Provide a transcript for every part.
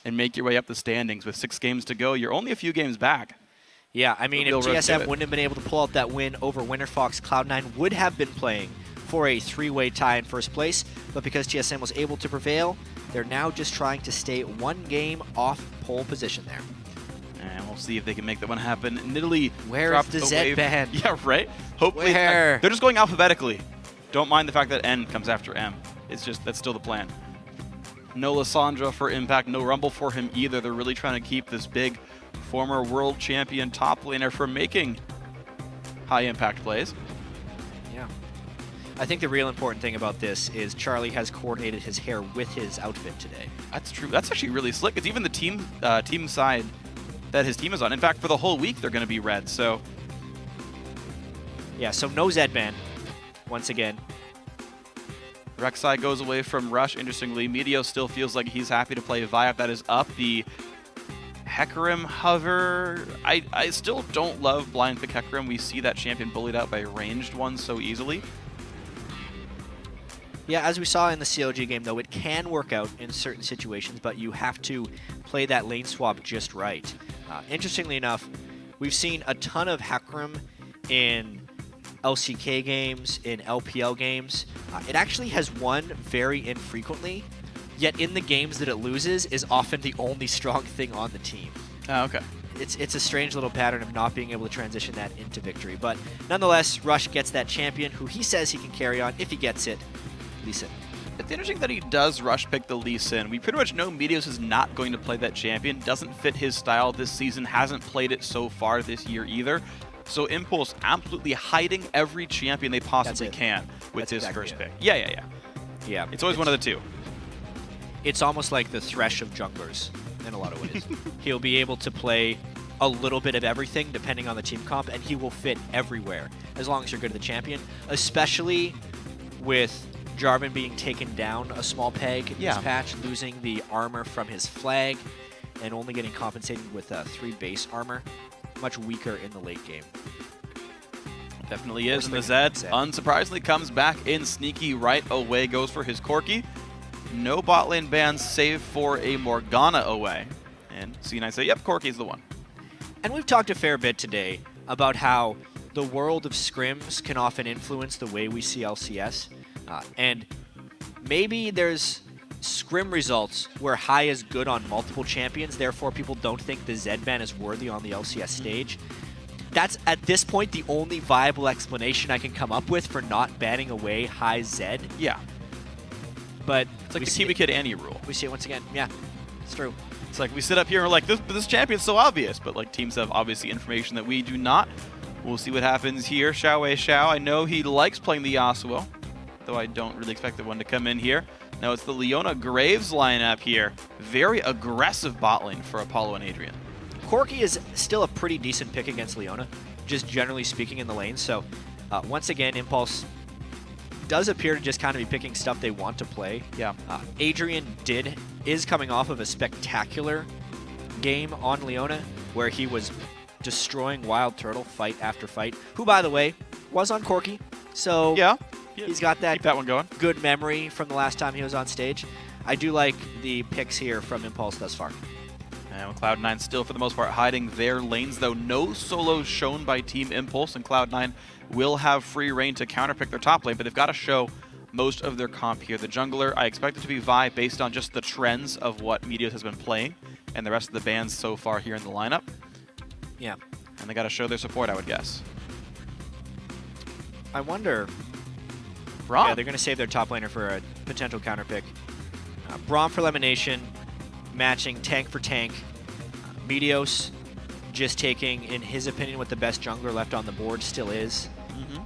and make your way up the standings. With 6 games to go, you're only a few games back. Yeah, I mean, if GSM wouldn't have been able to pull out that win over WinterFox, Cloud9 would have been playing for a 3-way tie in first place. But because GSM was able to prevail, they're now just trying to stay 1 game off pole position there. And we'll see if they can make that one happen. Nidalee Where is the Z band? Yeah, right? Hopefully. Where? They're just going alphabetically. Don't mind the fact that N comes after M. It's just, that's still the plan. No Lysandra for Impact, no Rumble for him either. They're really trying to keep this big former world champion top laner from making high impact plays. Yeah. I think the real important thing about this is Charlie has coordinated his hair with his outfit today. That's true. That's actually really slick. It's even the team side that his team is on. In fact, for the whole week, they're going to be red. So, yeah, so no Zedban once again. Rek'Sai goes away from Rush. Interestingly, Meteos still feels like he's happy to play Viop. That is up. The Hecarim hover. I still don't love blind pick Hecarim. We see that champion bullied out by ranged ones so easily. Yeah, as we saw in the CLG game, though, it can work out in certain situations, but you have to play that lane swap just right. Interestingly enough, we've seen a ton of Hecarim in LCK games, in LPL games. It actually has won very infrequently, yet in the games that it loses is often the only strong thing on the team. Oh, okay. It's a strange little pattern of not being able to transition that into victory. But nonetheless, Rush gets that champion who he says he can carry on if he gets it. Lee Sin. It's interesting that he does rush pick the Lee Sin. We pretty much know Meteos is not going to play that champion. Doesn't fit his style this season. Hasn't played it so far this year either. So Impulse absolutely hiding every champion they possibly can with his first pick. Yeah. It's always one of the two. It's almost like the Thresh of junglers in a lot of ways. He'll be able to play a little bit of everything depending on the team comp, and he will fit everywhere as long as you're good at the champion, especially with Jarvan being taken down a small peg in this patch, losing the armor from his flag, and only getting compensated with 3 base armor. Much weaker in the late game. Definitely is. And the Zed, unsurprisingly, comes back in sneaky right away, goes for his Corki. No bot lane bans save for a Morgana away. And C9 say, yep, Corki's the one. And we've talked a fair bit today about how the world of scrims can often influence the way we see LCS. And maybe there's scrim results where high is good on multiple champions, therefore people don't think the Zed ban is worthy on the LCS stage. That's, at this point, the only viable explanation I can come up with for not banning away high Zed. Yeah. But it's like the Kiwi Kid Annie rule. We see it once again. Yeah, it's true. It's like we sit up here and we're like, this champion's so obvious, but like teams have obviously information that we do not. We'll see what happens here. Xiao, I know he likes playing the Yasuo, though I don't really expect the one to come in here. Now it's the Leona Graves lineup here. Very aggressive bot lane for Apollo and Adrian. Corki is still a pretty decent pick against Leona, just generally speaking in the lane. So once again, Impulse does appear to just kind of be picking stuff they want to play. Yeah. Adrian is coming off of a spectacular game on Leona where he was destroying Wild Turtle fight after fight, who, by the way, was on Corki. So yeah. He's got that one going. Good memory from the last time he was on stage. I do like the picks here from Impulse thus far. And Cloud9 still, for the most part, hiding their lanes, though no solos shown by Team Impulse, and Cloud9 will have free reign to counterpick their top lane, but they've got to show most of their comp here. The jungler, I expect it to be Vi based on just the trends of what Meteos has been playing and the rest of the bands so far here in the lineup. Yeah. And they got to show their support, I would guess. I wonder... Braum. Yeah, they're going to save their top laner for a potential counterpick. Braum for elimination, matching tank for tank. Meteos just taking, in his opinion, what the best jungler left on the board still is.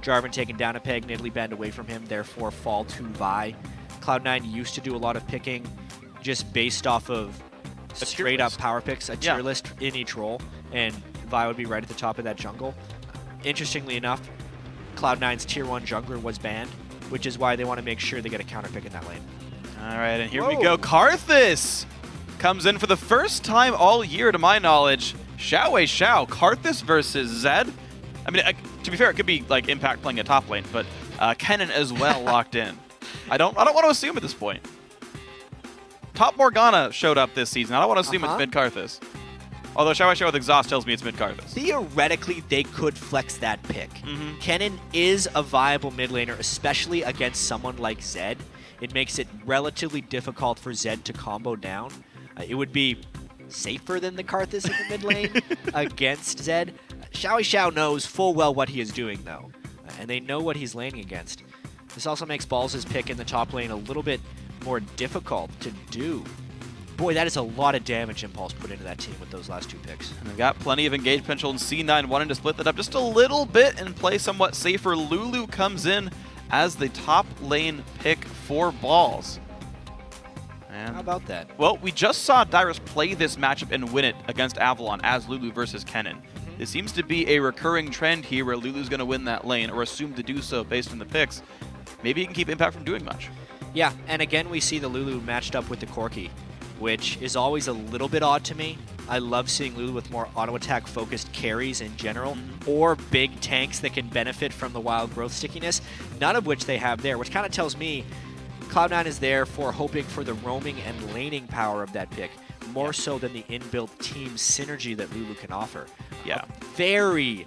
Jarvan taking down a peg, Nidalee banned away from him, therefore fall to Vi. Cloud9 used to do a lot of picking just based off of straight-up power picks, a tier list in each role, and Vi would be right at the top of that jungle. Interestingly enough, Cloud9's tier 1 jungler was banned, which is why they want to make sure they get a counter pick in that lane. All right, and here we go. Karthus comes in for the first time all year, to my knowledge. Xiao, Karthus versus Zed. I mean, to be fair, it could be like Impact playing a top lane, but Kennen as well locked in. I don't want to assume at this point. Top Morgana showed up this season. I don't want to assume it's mid Karthus. Although Xiao with Exhaust tells me it's mid Karthus. Theoretically, they could flex that pick. Kennen is a viable mid laner, especially against someone like Zed. It makes it relatively difficult for Zed to combo down. It would be safer than the Karthus in the mid lane against Zed. Xiao knows full well what he is doing, though, and they know what he's laning against. This also makes Balls' pick in the top lane a little bit more difficult to do. Boy, that is a lot of damage Impulse put into that team with those last 2 picks. And they've got plenty of engage potential, and C9 wanting to split that up just a little bit and play somewhat safer. Lulu comes in as the top lane pick for Balls. And how about that? Well, we just saw Dyrus play this matchup and win it against Avalon as Lulu versus Kennen. It seems to be a recurring trend here where Lulu's going to win that lane, or assumed to do so based on the picks. Maybe he can keep Impact from doing much. Yeah, and again we see the Lulu matched up with the Corki, which is always a little bit odd to me. I love seeing Lulu with more auto-attack focused carries in general, or big tanks that can benefit from the wild growth stickiness, none of which they have there, which kind of tells me Cloud9 is there for hoping for the roaming and laning power of that pick, more so than the inbuilt team synergy that Lulu can offer. Yeah. Very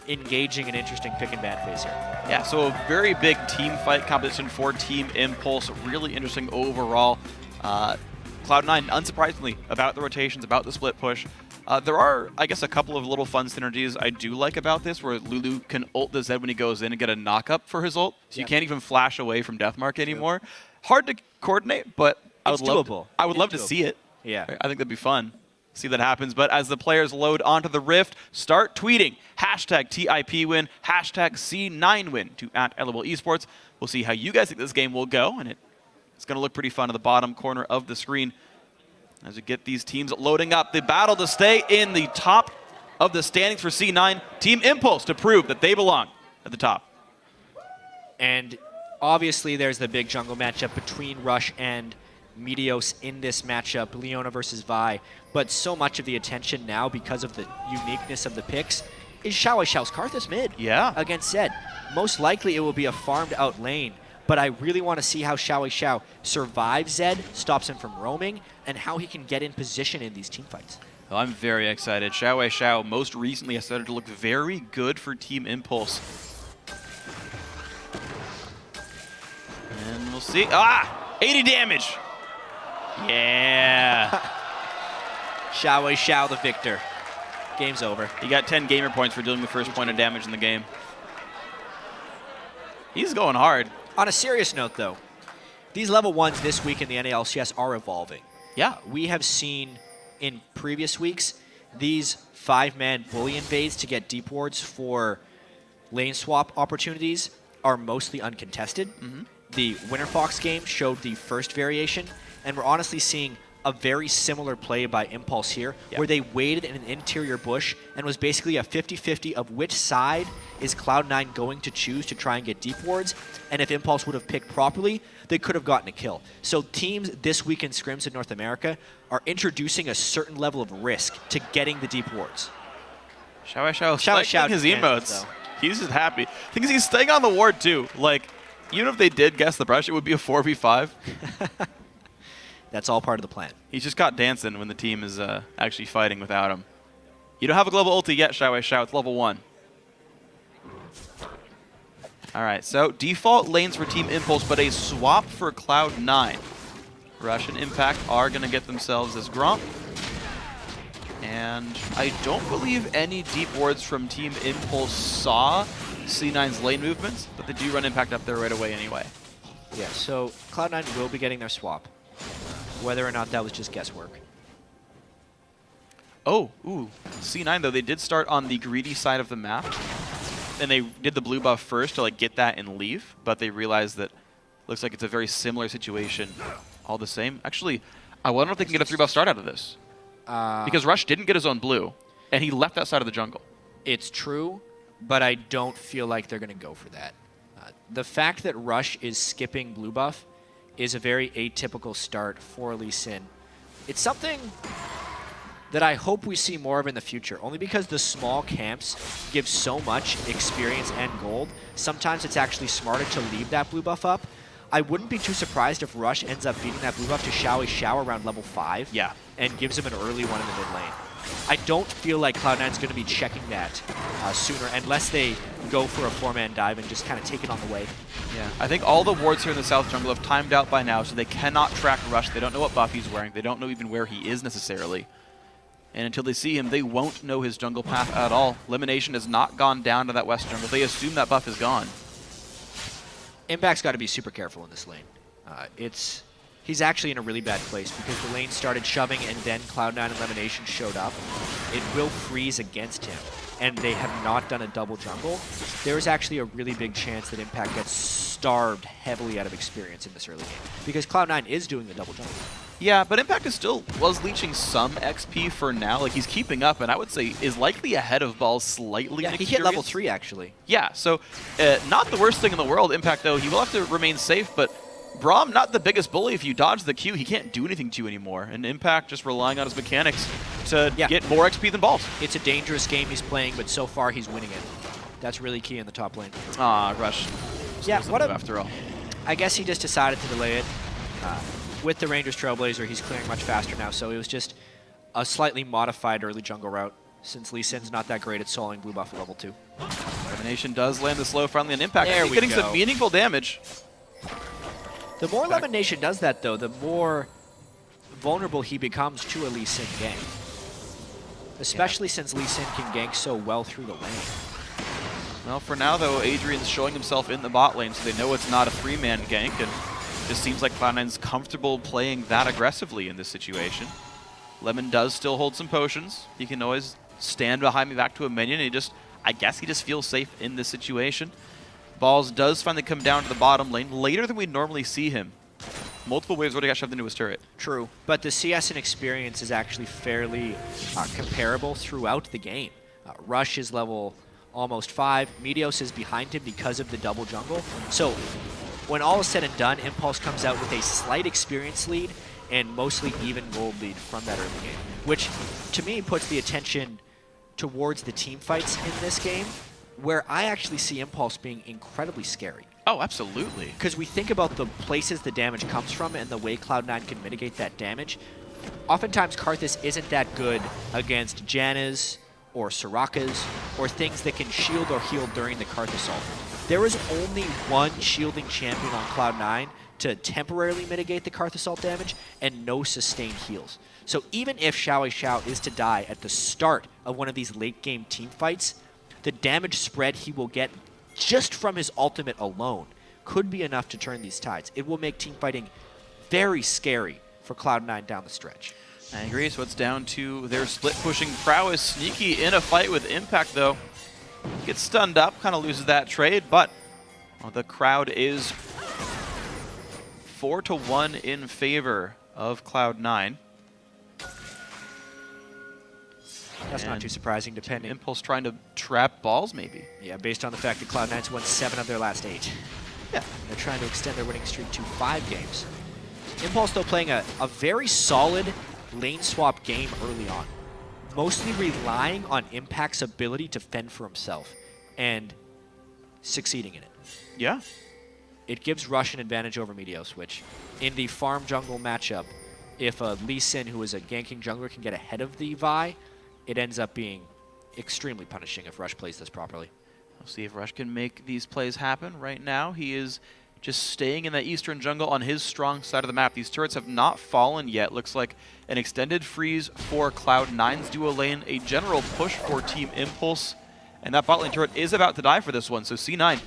engaging and interesting pick and ban phase here. Yeah, so a very big team fight competition for Team Impulse. Really interesting overall. Cloud9, unsurprisingly, about the rotations, about the split push. There are, I guess, a couple of little fun synergies I do like about this, where Lulu can ult the Zed when he goes in and get a knock-up for his ult, so you can't even flash away from Deathmark anymore. Hard to coordinate, but I would love to see it. Yeah. I think that'd be fun. See that happens. But as the players load onto the Rift, start tweeting hashtag TIP win, hashtag C9 win to @LOL Esports. We'll see how you guys think this game will go, and it's going to look pretty fun at the bottom corner of the screen as we get these teams loading up. The battle to stay in the top of the standings for C9. Team Impulse to prove that they belong at the top. And obviously there's the big jungle matchup between Rush and Meteos in this matchup, Leona versus Vi. But so much of the attention now, because of the uniqueness of the picks, is Xiao's Karthus mid against Zed. Most likely it will be a farmed out lane, but I really want to see how Xiao survives Zed, stops him from roaming, and how he can get in position in these team fights. Well, I'm very excited. Xiao most recently has started to look very good for Team Impulse. And we'll see. 80 damage! Yeah! Xiao the victor. Game's over. He got 10 gamer points for dealing the first point of damage in the game. He's going hard. On a serious note, though, these level 1s this week in the NALCS are evolving. Yeah. We have seen in previous weeks these 5-man bully invades to get deep wards for lane swap opportunities are mostly uncontested. The Winter Fox game showed the first variation, and we're honestly seeing a very similar play by Impulse here, where they waited in an interior bush and was basically a 50-50 of which side is Cloud9 going to choose to try and get deep wards, and if Impulse would have picked properly, they could have gotten a kill. So teams this week in scrims in North America are introducing a certain level of risk to getting the deep wards. Xiao his emotes. He's just happy. The thing is, he's staying on the ward too. Like, even if they did guess the brush, it would be a 4v5. That's all part of the plan. He's just caught dancing when the team is actually fighting without him. You don't have a global ulti yet, Xiao. It's level 1. All right, so default lanes for Team Impulse, but a swap for Cloud9. Rush and Impact are going to get themselves this Gromp. And I don't believe any deep wards from Team Impulse saw C9's lane movements, but they do run Impact up there right away anyway. Yeah, so Cloud9 will be getting their swap. Whether or not that was just guesswork. Oh, ooh. C9, though, they did start on the greedy side of the map. And they did the blue buff first to like get that and leave, but they realized that looks like it's a very similar situation all the same. Actually, I wonder if they can get a 3-buff start out of this. Because Rush didn't get his own blue, and he left that side of the jungle. It's true, but I don't feel like they're going to go for that. The fact that Rush is skipping blue buff is a very atypical start for Lee Sin. It's something that I hope we see more of in the future, only because the small camps give so much experience and gold. Sometimes it's actually smarter to leave that blue buff up. I wouldn't be too surprised if Rush ends up beating that blue buff to Xiao around level 5. Yeah. And gives him an early one in the mid lane. I don't feel like Cloud9's going to be checking that sooner, unless they go for a 4-man dive and just kind of take it on the way. Yeah, I think all the wards here in the South Jungle have timed out by now, so they cannot track Rush. They don't know what buff he's wearing. They don't know even where he is necessarily. And until they see him, they won't know his jungle path at all. Elimination has not gone down to that West jungle. They assume that buff is gone. Impact's got to be super careful in this lane. He's actually in a really bad place because the lane started shoving and then Cloud9 Elimination showed up. It will freeze against him, and they have not done a double jungle. There is actually a really big chance that Impact gets starved heavily out of experience in this early game because Cloud9 is doing the double jungle. Yeah, but Impact was leeching some XP for now. Like, he's keeping up, and I would say is likely ahead of Balls slightly. Yeah, he hit level 3, actually. Yeah, so not the worst thing in the world. Impact, though, he will have to remain safe, but Braum, not the biggest bully. If you dodge the Q, he can't do anything to you anymore. And Impact just relying on his mechanics to get more XP than Balls. It's a dangerous game he's playing, but so far he's winning it. That's really key in the top lane. Rush. Yeah, what after all. I guess he just decided to delay it. With the Rangers Trailblazer, he's clearing much faster now, so it was just a slightly modified early jungle route since Lee Sin's not that great at soloing blue buff at level 2. Elimination does land the slow finally on Impact. There He's getting some meaningful damage. The more Elimination does that, though, the more vulnerable he becomes to a Lee Sin gank. Especially since Lee Sin can gank so well through the lane. Well, for now, though, Adrian's showing himself in the bot lane, so they know it's not a 3-man gank, and it just seems like Cloud9's comfortable playing that aggressively in this situation. Lemon does still hold some potions. He can always stand behind me back to a minion, and I guess he just feels safe in this situation. Balls does finally come down to the bottom lane later than we normally see him. Multiple waves already got shoved into his turret. True, but the CS and experience is actually fairly comparable throughout the game. Rush is level almost 5. Meteos is behind him because of the double jungle. So when all is said and done, Impulse comes out with a slight experience lead and mostly even gold lead from that early game, which to me puts the attention towards the team fights in this game, where I actually see Impulse being incredibly scary. Oh, absolutely. Because we think about the places the damage comes from and the way Cloud9 can mitigate that damage. Oftentimes, Karthus isn't that good against Jannas or Sorakas or things that can shield or heal during the Karthus ult. There is only one shielding champion on Cloud9 to temporarily mitigate the Karthus ult damage and no sustained heals. So even if Xiao is to die at the start of one of these late-game team fights, the damage spread he will get just from his ultimate alone could be enough to turn these tides. It will make team fighting very scary for Cloud9 down the stretch. I agree, so it's down to their split-pushing prowess. Sneaky in a fight with Impact, though. Gets stunned up, kind of loses that trade, but the crowd is 4-1 in favor of Cloud9. That's not too surprising, depending. Impulse trying to trap Balls, maybe. Yeah, based on the fact that Cloud9's won 7 of their last 8. Yeah. They're trying to extend their winning streak to 5 games. Impulse, though, playing a very solid lane swap game early on. Mostly relying on Impact's ability to fend for himself and succeeding in it. Yeah. It gives Rush an advantage over Meteos, which in the farm jungle matchup, if a Lee Sin, who is a ganking jungler, can get ahead of the Vi, it ends up being extremely punishing if Rush plays this properly. We'll see if Rush can make these plays happen. Right now, he is just staying in that eastern jungle on his strong side of the map. These turrets have not fallen yet. Looks like an extended freeze for Cloud9's duo lane, a general push for Team Impulse, and that bot lane turret is about to die for this one. So C9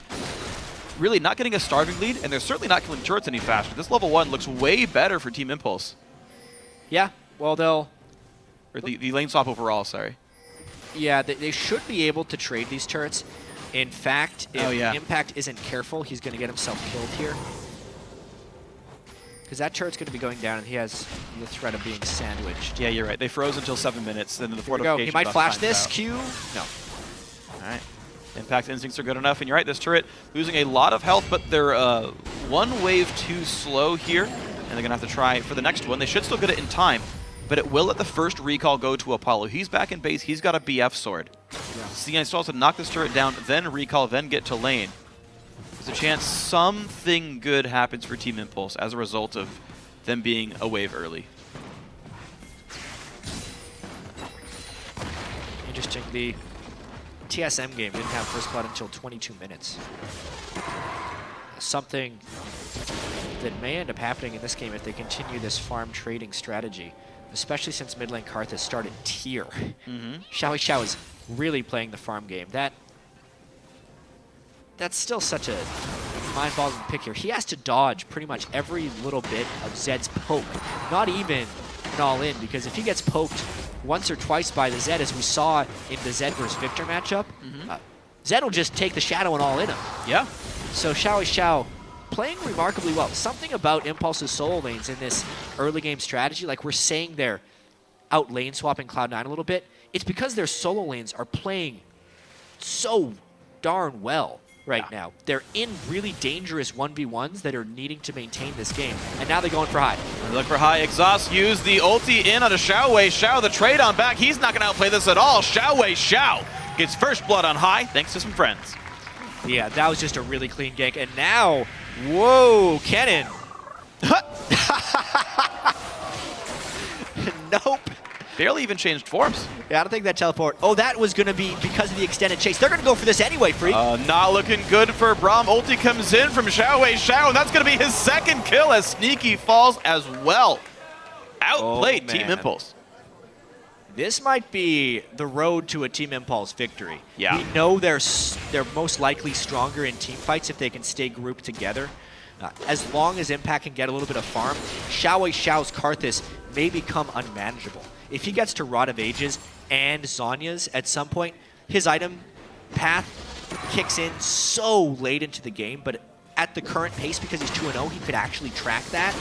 really not getting a starving lead, and they're certainly not killing turrets any faster. This level 1 looks way better for Team Impulse. Yeah, well, they'll... Or the lane swap overall, sorry. Yeah, they should be able to trade these turrets. In fact, if Impact isn't careful, he's going to get himself killed here. Because that turret's going to be going down, and he has the threat of being sandwiched. Yeah, you're right. They froze until 7 minutes, then the He fortification might flash this, out. Q. No. All right. Impact instincts are good enough, and you're right, this turret losing a lot of health, but they're one wave too slow here, and they're going to have to try for the next one. They should still get it in time, but it will let the first recall go to Apollo. He's back in base. He's got a BF sword. Yeah. C9 still has to knock this turret down, then recall, then get to lane. there's a chance something good happens for Team Impulse as a result of them being a wave early. Interesting, the TSM game didn't have first blood until 22 minutes. Something that may end up happening in this game if they continue this farm trading strategy, especially since mid lane Karth has started tier. Xiao Xiao is really playing the farm game. That's still such a mind-boggling pick here. He has to dodge pretty much every little bit of Zed's poke, not even an all-in, because if he gets poked once or twice by the Zed, as we saw in the Zed versus Victor matchup, Zed will just take the shadow and all in him. Yeah. So Xiao Xiao playing remarkably well. Something about Impulse's solo lanes in this early game strategy, like we're saying they're out lane swapping Cloud9 a little bit, it's because their solo lanes are playing so darn well right now. They're in really dangerous 1v1s that are needing to maintain this game. And now they're going for high. They look for high. Exhaust used the ulti in on a Xiao Wei. Xiao the trade on back. He's not going to outplay this at all. Xiao Wei Xiao gets first blood on high thanks to some friends. Yeah, that was just a really clean gank. And now, whoa, Kennen. Nope. Barely even changed forms. Yeah, I don't think that teleport. Oh, that was going to be because of the extended chase. They're going to go for this anyway, Freak. Not looking good for Braum. Ulti comes in from Xiao Wei Xiao, and that's going to be his second kill as Sneaky falls as well. Outplayed Team Impulse. This might be the road to a Team Impulse victory. Yeah. We know they're most likely stronger in team fights if they can stay grouped together. As long as Impact can get a little bit of farm, Xiao Wei Xiao's Karthus may become unmanageable. If he gets to Rod of Ages and Zhonya's at some point, his item path kicks in so late into the game, but at the current pace, because he's 2-0, he could actually track that.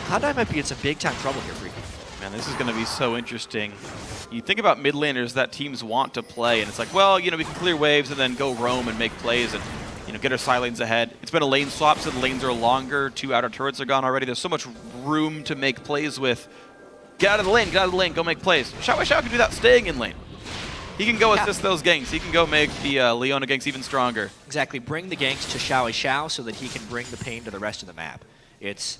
Cloud9 might be in some big-time trouble here, Freaky. Man, this is going to be so interesting. You think about mid laners that teams want to play, and it's like, well, you know, we can clear waves and then go roam and make plays and, you know, get our side lanes ahead. It's been a lane swap, so the lanes are longer. 2 outer turrets are gone already. There's so much room to make plays with. Get out of the lane, go make plays. Xiao Wei Xiao can do that staying in lane. He can go assist those ganks. He can go make the Leona ganks even stronger. Exactly. Bring the ganks to Xiao Wei Xiao so that he can bring the pain to the rest of the map. It's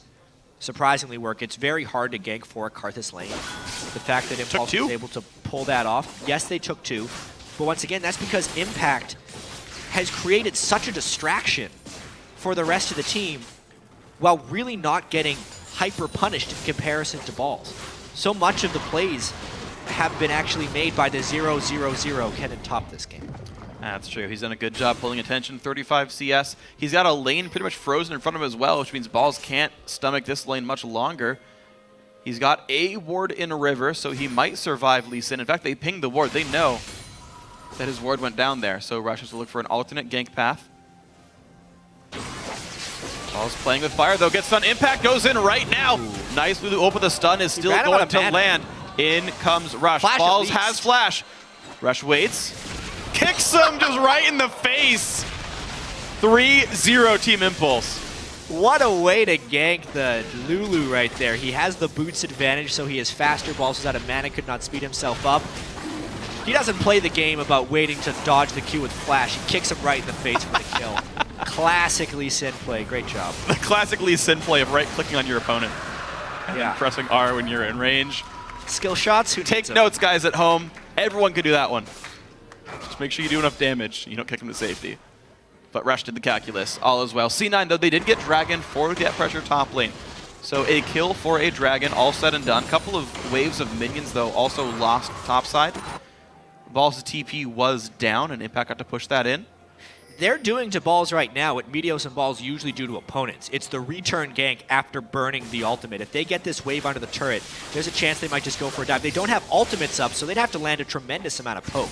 surprisingly work. It's very hard to gank for a Karthus lane. The fact that Impulse was able to pull that off. Yes, they took 2. But once again, that's because Impact has created such a distraction for the rest of the team while really not getting hyper punished in comparison to Balls. So much of the plays have been actually made by the 0-0-0 Kennen top this game. That's true. He's done a good job pulling attention. 35 CS. He's got a lane pretty much frozen in front of him as well, which means Balls can't stomach this lane much longer. He's got a ward in a river, so he might survive Lee Sin. In fact, they pinged the ward. They know that his ward went down there, so Rush has to look for an alternate gank path. Balls playing with fire, though. Gets stun. Impact goes in right now. Nice Lulu open. The stun is still going to land. In comes Rush. Flash Balls has flash. Rush waits. Kicks him just right in the face. 3-0 Team Impulse. What a way to gank the Lulu right there. He has the boots advantage, so he is faster. Balls was out of mana, could not speed himself up. He doesn't play the game about waiting to dodge the Q with flash. He kicks him right in the face for the kill. Classic Lee Sin play. Great job. The classic Lee Sin play of right-clicking on your opponent and then pressing R when you're in range. Skill shots? Who Take notes, guys, at home. Everyone can do that one. Just make sure you do enough damage. You don't kick him to safety. But Rush did the calculus. All is well. C9, though, they did get Dragon for the pressure top lane. So a kill for a Dragon, all said and done. Couple of waves of minions, though, also lost topside. Balls' TP was down, and Impact got to push that in. They're doing to Balls right now what Meteos and Balls usually do to opponents. It's the return gank after burning the ultimate. If they get this wave onto the turret, there's a chance they might just go for a dive. They don't have ultimates up, so they'd have to land a tremendous amount of poke.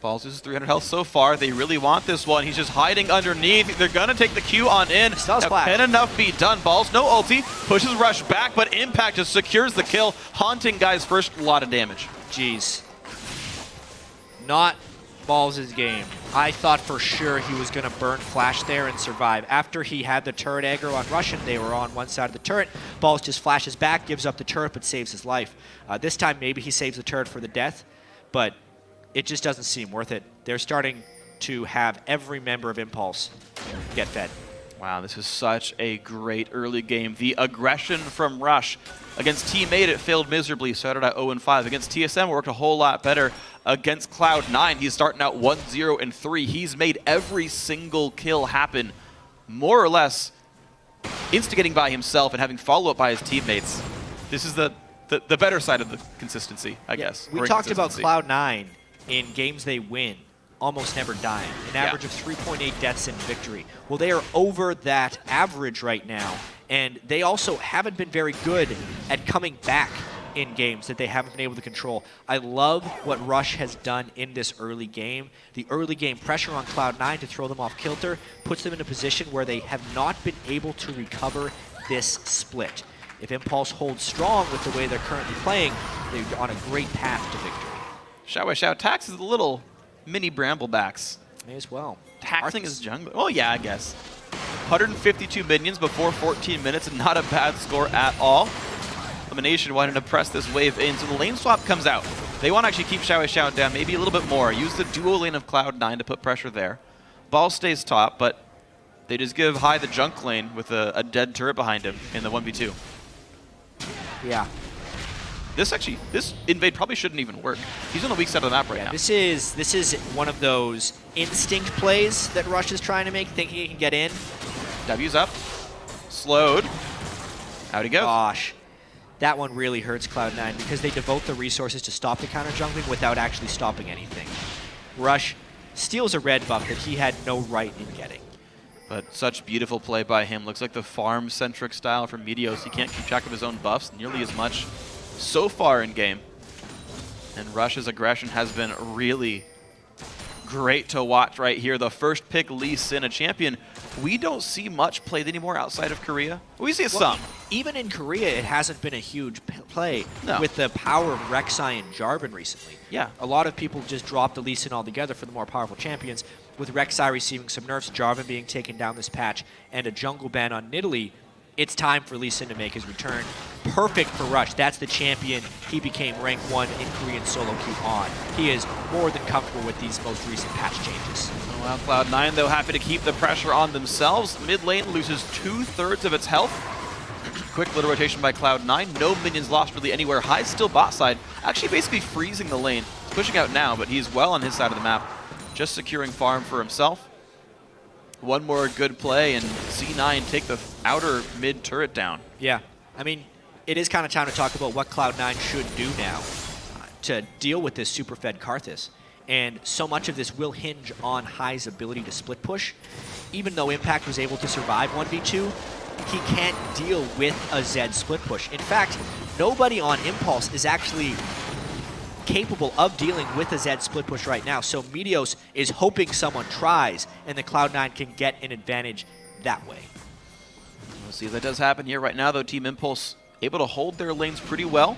Balls uses 300 health so far. They really want this one. He's just hiding underneath. They're going to take the Q on in. Can enough be done? Balls, no ulti. Pushes Rush back, but Impact just secures the kill. Haunting guys first, a lot of damage. Jeez. Not Balls' game. I thought for sure he was going to burn Flash there and survive. After he had the turret aggro on Rush and they were on one side of the turret, Balls just flashes back, gives up the turret, but saves his life. This time maybe he saves the turret for the death, but it just doesn't seem worth it. They're starting to have every member of Impulse get fed. Wow, this is such a great early game. The aggression from Rush. Against Team 8, it failed miserably, started at 0-5. Against TSM, it worked a whole lot better. Against Cloud9, he's starting out 1-0-3. He's made every single kill happen, more or less, instigating by himself and having follow-up by his teammates. This is the better side of the consistency, I guess. We talked about Cloud9 in games they win, almost never dying, an average of 3.8 deaths in victory. Well, they are over that average right now, and they also haven't been very good at coming back in games that they haven't been able to control. I love what Rush has done in this early game. The early game pressure on Cloud9 to throw them off kilter puts them in a position where they have not been able to recover this split. If Impulse holds strong with the way they're currently playing, they're on a great path to victory. Xiao taxes the little mini Bramblebacks. May as well. Taxing his jungle. Oh yeah, I guess. 152 minions before 14 minutes, and not a bad score at all. Elimination wanted to press this wave in, so the lane swap comes out. They want to actually keep Xiao down maybe a little bit more. Use the dual lane of Cloud9 to put pressure there. Ball stays top, but they just give High the junk lane with a dead turret behind him in the 1v2. Yeah. This invade probably shouldn't even work. He's on the weak side of the map right now. This is one of those instinct plays that Rush is trying to make, thinking he can get in. W's up. Slowed. How'd he go? Gosh. That one really hurts Cloud9 because they devote the resources to stop the counter jungling without actually stopping anything. Rush steals a red buff that he had no right in getting. But such beautiful play by him. Looks like the farm-centric style from Meteos. He can't keep track of his own buffs nearly as much so far in game. And Rush's aggression has been really great to watch right here. The first pick, Lee Sin, a champion we don't see much played anymore outside of Korea. We see some. Even in Korea, it hasn't been a huge play No. with the power of Rek'Sai and Jarvan recently. Yeah. A lot of people just dropped the Lee Sin altogether for the more powerful champions. With Rek'Sai receiving some nerfs, Jarvan being taken down this patch, and a jungle ban on Nidalee, it's time for Lee Sin to make his return. Perfect for Rush. That's the champion he became rank 1 in Korean solo queue on. He is more than comfortable with these most recent patch changes. Well, Cloud9, though, happy to keep the pressure on themselves. Mid lane loses 2/3 of its health. Quick little rotation by Cloud9. No minions lost really anywhere. High's still bot side. Actually basically freezing the lane. Pushing out now, but he's well on his side of the map. Just securing farm for himself. One more good play, and C9 take the outer mid turret down. Yeah, I mean, it is kind of time to talk about what Cloud9 should do now to deal with this super fed Karthus. And so much of this will hinge on High's ability to split push. Even though Impact was able to survive 1v2, he can't deal with a Zed split push. In fact, nobody on Impulse is actually capable of dealing with a Zed split push right now. So Meteos is hoping someone tries, and the Cloud9 can get an advantage that way. We'll see if that does happen here right now, though. Team Impulse able to hold their lanes pretty well.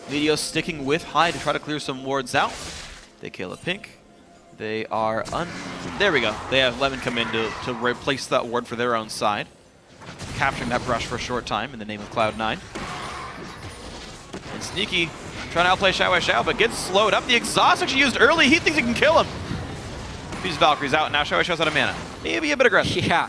Meteos sticking with High to try to clear some wards out. They kill a pink. They are there we go. They have Lemon come in to replace that ward for their own side. Capturing that brush for a short time in the name of Cloud9. And Sneaky trying to outplay Xiao, but gets slowed up. The exhaust actually used early. He thinks he can kill him. These Valkyries out now. Xiao's out of mana. Maybe a bit aggressive. Yeah.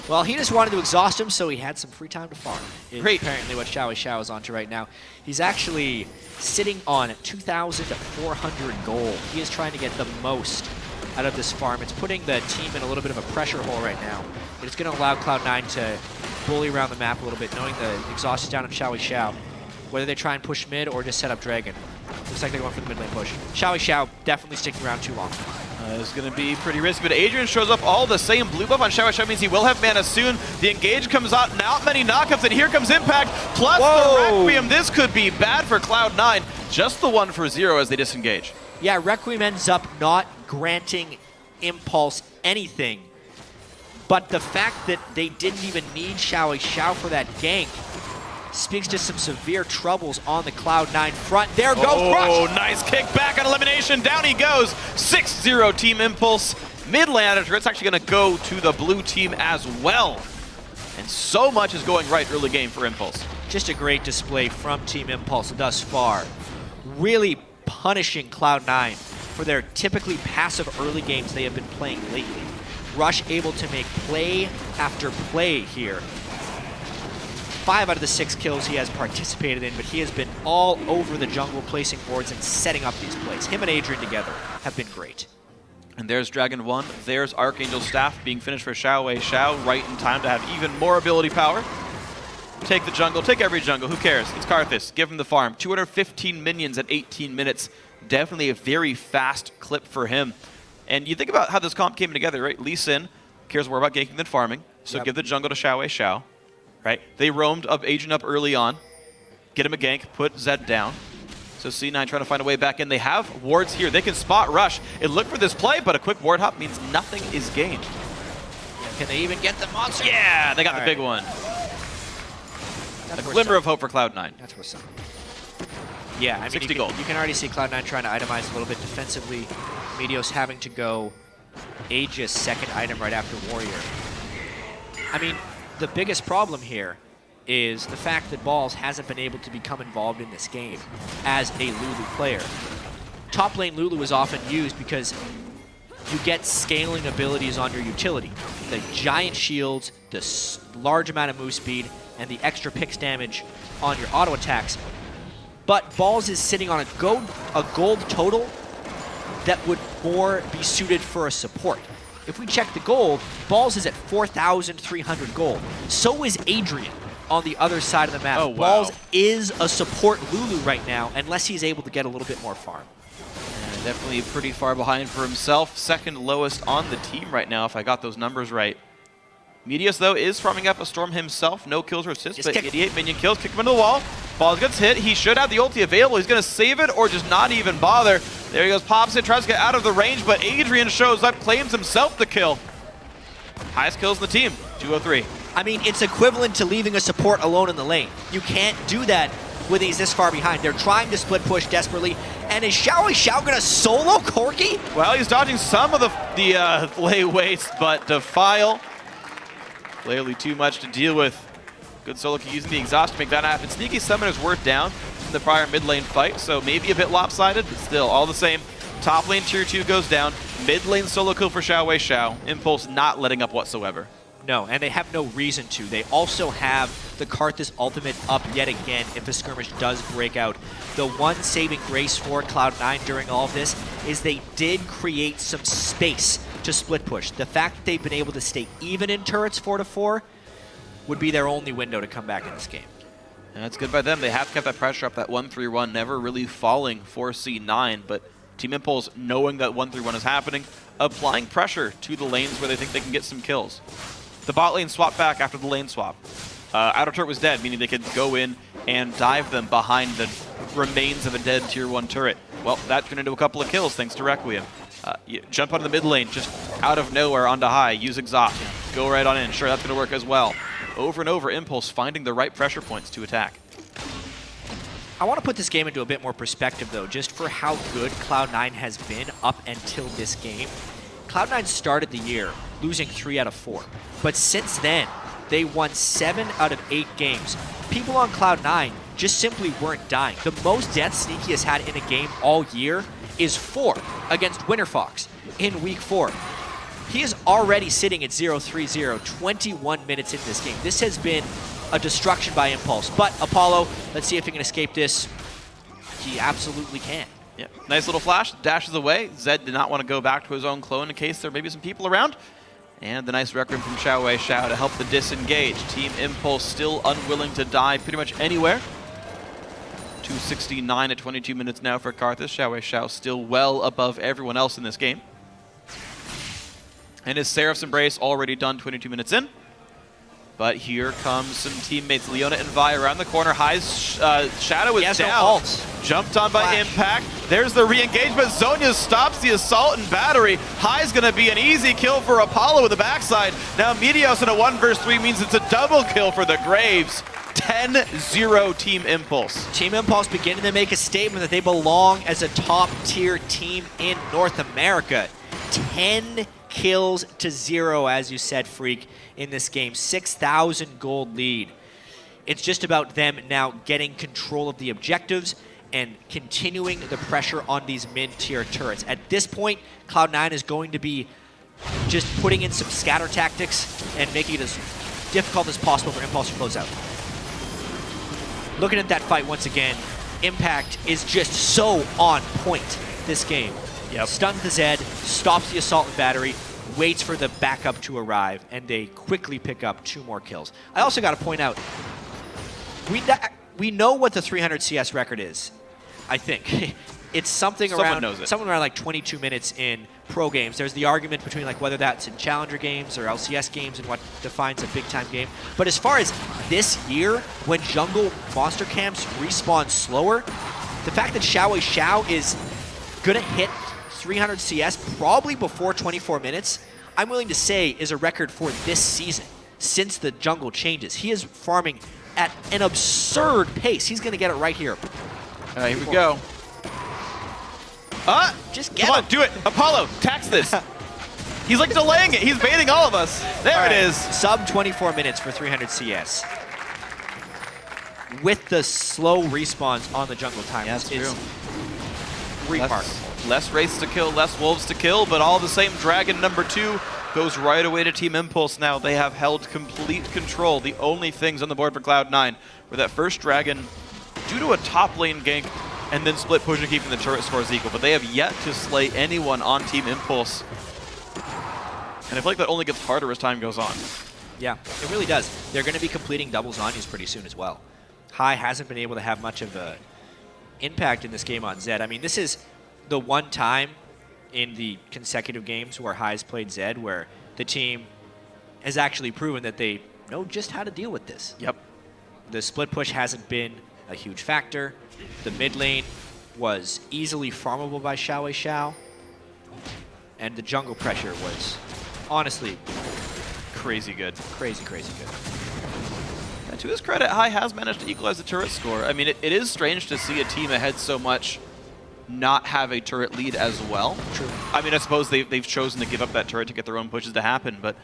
Well, he just wanted to exhaust him, so he had some free time to farm. Great. Apparently what Xiao is onto right now. He's actually sitting on 2,400 gold. He is trying to get the most out of this farm. It's putting the team in a little bit of a pressure hole right now. It's going to allow Cloud9 to bully around the map a little bit, knowing the exhaust is down on Xiao. Whether they try and push mid or just set up Dragon. Looks like they're going for the mid lane push. Xiao definitely sticking around too long. It's going to be pretty risky, but Adrian shows up all the same. Blue buff on Xiao means he will have mana soon. The engage comes out, not many knockups, and here comes Impact, plus the Requiem. This could be bad for Cloud9. Just the 1 for 0 as they disengage. Yeah, Requiem ends up not granting Impulse anything. But the fact that they didn't even need Xiao for that gank speaks to some severe troubles on the Cloud9 front. There goes Rush! Oh, nice kick back on elimination. Down he goes. 6-0 Team Impulse. Mid lane editor. It's actually going to go to the blue team as well. And so much is going right early game for Impulse. Just a great display from Team Impulse thus far. Really punishing Cloud9 for their typically passive early games they have been playing lately. Rush able to make play after play here. 5 out of the 6 kills he has participated in, but he has been all over the jungle, placing boards and setting up these plays. Him and Adrian together have been great. And there's Dragon 1, there's Archangel Staff being finished for Xiao Xiao, right in time to have even more ability power. Take the jungle, take every jungle, who cares? It's Karthus, give him the farm. 215 minions at 18 minutes, definitely a very fast clip for him. And you think about how this comp came together, right? Lee Sin cares more about ganking than farming, so give the jungle to Xiao Xiao, right? They roamed up Adrian up early on, get him a gank, put Zed down. So C9 trying to find a way back in. They have wards here. They can spot Rush. It looked for this play, but a quick ward hop means nothing is gained. Can they even get the monster? Yeah, they got the big one. A glimmer of hope for Cloud9. That's what's up. Yeah, I mean, 60 gold. You can already see Cloud9 trying to itemize a little bit defensively. Meteos having to go Aegis second item right after Warrior. I mean, the biggest problem here is the fact that Balls hasn't been able to become involved in this game as a Lulu player. Top lane Lulu is often used because you get scaling abilities on your utility. The giant shields, the large amount of move speed, and the extra picks damage on your auto attacks. But Balls is sitting on a gold total that would more be suited for a support. If we check the gold, Balls is at 4,300 gold. So is Adrian on the other side of the map. Oh, wow. Balls is a support Lulu right now, unless he's able to get a little bit more farm. And definitely pretty far behind for himself. Second lowest on the team right now, if I got those numbers right. Meteos, though, is farming up a Storm himself. No kills or assists, but 88 minion kills. Kick him into the wall. Balls gets hit. He should have the ulti available. He's going to save it or just not even bother. There he goes, pops it, tries to get out of the range, but Adrian shows up, claims himself the kill. Highest kills in the team, 203. I mean, it's equivalent to leaving a support alone in the lane. You can't do that when he's this far behind. They're trying to split push desperately. And is Xiao going to solo Corki? Well, he's dodging some of the lay waste, but Defile, clearly too much to deal with. Good solo kick using the exhaust to make that happen. Sneaky Summoner's worth down in the prior mid lane fight, so maybe a bit lopsided, but still, all the same. Top lane tier 2 goes down. Mid lane solo kill for Xiao Xiao. Impulse not letting up whatsoever. No, and they have no reason to. They also have the Karthus ultimate up yet again if a skirmish does break out. The one saving grace for Cloud9 during all of this is they did create some space to split push. The fact that they've been able to stay even in turrets 4-4 would be their only window to come back in this game. And that's good by them. They have kept that pressure up, that 1-3-1, never really falling for C9, but Team Impulse, knowing that 1-3-1 is happening, applying pressure to the lanes where they think they can get some kills. The bot lane swapped back after the lane swap. Outer turret was dead, meaning they could go in and dive them behind the remains of a dead tier 1 turret. Well, that turned into a couple of kills thanks to Requiem. You jump out of the mid lane, just out of nowhere onto high, use exhaust, go right on in. Sure, that's going to work as well. Over and over, Impulse finding the right pressure points to attack. I want to put this game into a bit more perspective, though, just for how good Cloud9 has been up until this game. Cloud9 started the year losing 3 out of 4, but since then, they won 7 out of 8 games. People on Cloud9 just simply weren't dying. The most deaths Sneaky has had in a game all year is 4 against Winter Fox in Week 4. He is already sitting at 0-3-0, 21 minutes into this game. This has been a destruction by Impulse. But Apollo, let's see if he can escape this. He absolutely can. Yep. Nice little flash, dashes away. Zed did not want to go back to his own clone in case there may be some people around. And the nice Requiem from Xiao Xiao to help the disengage. Team Impulse still unwilling to die pretty much anywhere. 269 at 22 minutes now for Karthus. Xiao Xiao still well above everyone else in this game. And his Seraph's Embrace already done 22 minutes in. But here comes some teammates. Leona and Vi around the corner. High's Shadow is down. No jumped on by Impact. There's the re-engagement. Zonya stops the assault and battery. High's going to be an easy kill for Apollo with the backside. Now Meteos in a 1v3 means it's a double kill for the Graves. 10-0 Team Impulse. Team Impulse beginning to make a statement that they belong as a top-tier team in North America. 10 kills to 0, as you said, Freak, in this game. 6,000 gold lead. It's just about them now getting control of the objectives and continuing the pressure on these mid-tier turrets. At this point, Cloud9 is going to be just putting in some scatter tactics and making it as difficult as possible for Impulse to close out. Looking at that fight once again, Impact is just so on point this game. Yep. Stuns the Zed, stops the Assault and Battery, waits for the backup to arrive, and they quickly pick up 2 more kills. I also got to point out, we know what the 300 CS record is, I think. It's something around like 22 minutes in pro games. There's the argument between like whether that's in challenger games or LCS games and what defines a big time game. But as far as this year, when jungle monster camps respawn slower, the fact that Xiao is gonna hit 300 CS probably before 24 minutes, I'm willing to say is a record for this season since the jungle changes. He is farming at an absurd pace. He's gonna get it right here. Here we go. Just get Come him. on, do it. Apollo, tax this. He's like delaying it. He's baiting all of us. There it is. Sub 24 minutes for 300 CS. With the slow respawns on the jungle time. Yeah, that's is true. remarkable. Less wraiths to kill, less wolves to kill, but all the same, Dragon number 2 goes right away to Team Impulse now. They have held complete control. The only things on the board for Cloud9 were that first Dragon, due to a top lane gank, and then split push and keeping the turret scores equal. But they have yet to slay anyone on Team Impulse. And I feel like that only gets harder as time goes on. Yeah, it really does. They're going to be completing double Zhonya's pretty soon as well. Hai hasn't been able to have much of an impact in this game on Zed. I mean, this is the one time in the consecutive games where Hai's played Zed where the team has actually proven that they know just how to deal with this. Yep. The split push hasn't been a huge factor. The mid lane was easily farmable by Xiao. And the jungle pressure was honestly Crazy good. crazy good. And to his credit, Hai has managed to equalize the turret score. I mean, it is strange to see a team ahead so much not have a turret lead as well. True. I mean, I suppose they've chosen to give up that turret to get their own pushes to happen, but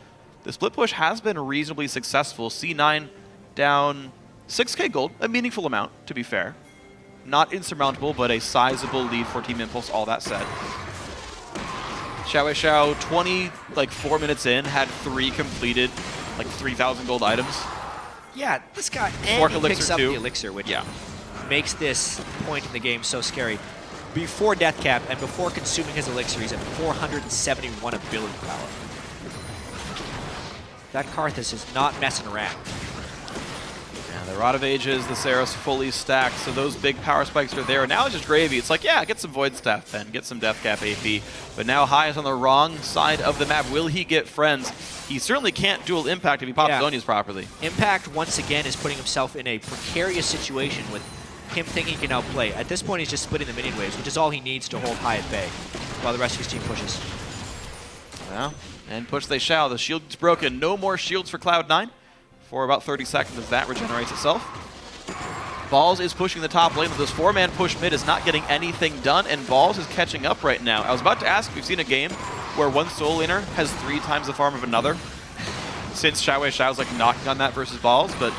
the split push has been reasonably successful. C9 down 6k gold, a meaningful amount, to be fair. Not insurmountable, but a sizable lead for Team Impulse, all that said. Xiao, 4 minutes in, had 3 completed, like 3,000 gold items. Yeah, this guy, Fork and he picks elixir up too. the elixir, which makes this point in the game so scary. Before death cap and before consuming his elixir, he's at 471 ability power. That Karthus is not messing around. Yeah, the Rod of Ages, the Saros fully stacked, so those big power spikes are there. Now it's just gravy. It's like, yeah, get some Void Staff then, get some Death Cap AP. But now Hai is on the wrong side of the map. Will he get friends? He certainly can't dual impact if he pops Zhonya's properly. Impact, once again, is putting himself in a precarious situation with him thinking he can outplay. At this point, he's just splitting the minion waves, which is all he needs to hold Hai at bay, while the rest of his team pushes. Well, and push they shall. The shield's broken. No more shields for Cloud9 for about 30 seconds as that regenerates itself. Balls is pushing the top lane, but this 4-man push mid is not getting anything done, and Balls is catching up right now. I was about to ask if we've seen a game where one solo laner has 3 times the farm of another, since Xiao's like knocking on that versus Balls, but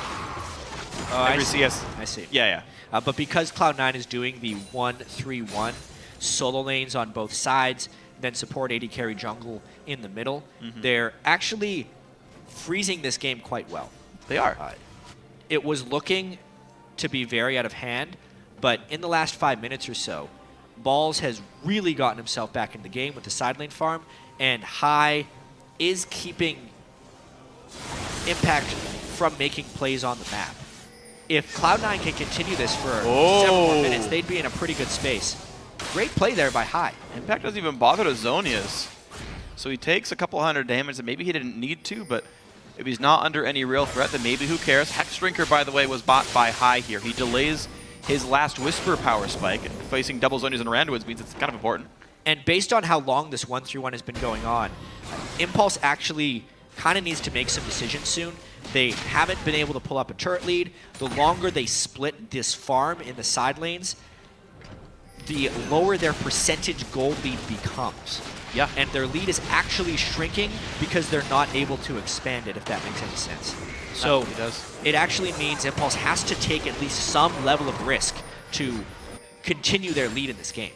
every CS. I see. Yeah. But because Cloud9 is doing the 1-3-1 solo lanes on both sides, then support AD carry jungle in the middle, they're actually freezing this game quite well. They are. It was looking to be very out of hand, but in the last 5 minutes or so, Balls has really gotten himself back in the game with the side lane farm, and Hai is keeping Impact from making plays on the map. If Cloud9 can continue this for several more minutes, they'd be in a pretty good space. Great play there by Hai. Impact doesn't even bother to Zhonya's. So he takes a couple hundred damage that maybe he didn't need to, but if he's not under any real threat, then maybe who cares? Hexdrinker, by the way, was bought by Hai here. He delays his last Whisper power spike, and facing double Zhonya's and Randwoods means it's kind of important. And based on how long this 1-3-1 has been going on, Impulse actually kind of needs to make some decisions soon. They haven't been able to pull up a turret lead. The longer they split this farm in the side lanes, the lower their percentage gold lead becomes. Yeah. And their lead is actually shrinking because they're not able to expand it, if that makes any sense. So it does. It actually means Impulse has to take at least some level of risk to continue their lead in this game.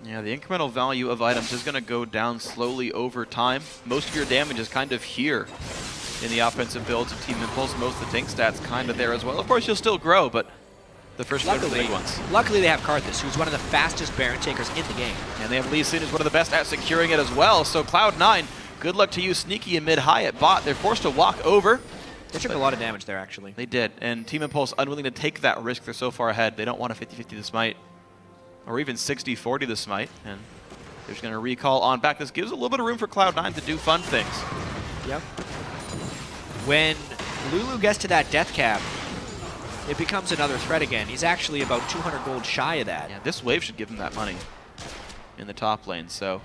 Yeah, the incremental value of items is going to go down slowly over time. Most of your damage is kind of here in the offensive builds of Team Impulse. Most of the tank stats kind of there as well. Of course, you'll still grow, but the first few are the big ones. Luckily, they have Karthus, who's one of the fastest Baron takers in the game. And they have Lee Sin, who's one of the best at securing it as well. So Cloud9, good luck to you, sneaky and mid-high at bot. They're forced to walk over. They took a lot of damage there, actually. They did, and Team Impulse unwilling to take that risk. They're so far ahead. They don't want a 50-50 the smite, or even 60-40 the smite, and they're just going to recall on back. This gives a little bit of room for Cloud9 to do fun things. Yep. When Lulu gets to that death cap, it becomes another threat again. He's actually about 200 gold shy of that. Yeah, this wave should give him that money in the top lane, so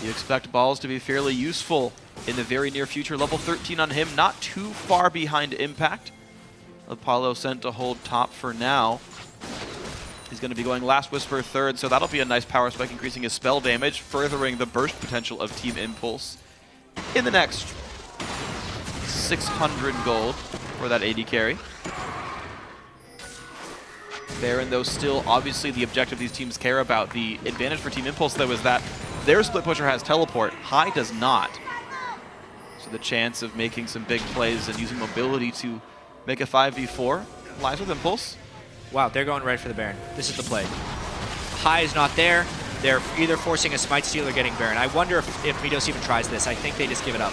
you expect balls to be fairly useful in the very near future. Level 13 on him, not too far behind Impact. Apollo sent to hold top for now. He's going to be going Last Whisper third, so that'll be a nice power spike, increasing his spell damage, furthering the burst potential of Team Impulse. In the next 600 gold for that AD carry. Baron, though, still obviously the objective these teams care about. The advantage for Team Impulse, though, is that their split pusher has teleport. High does not. So the chance of making some big plays and using mobility to make a 5v4 lies with Impulse. Wow, they're going right for the Baron. This is the play. High is not there. They're either forcing a smite steal or getting Baron. I wonder if Midos even tries this. I think they just give it up.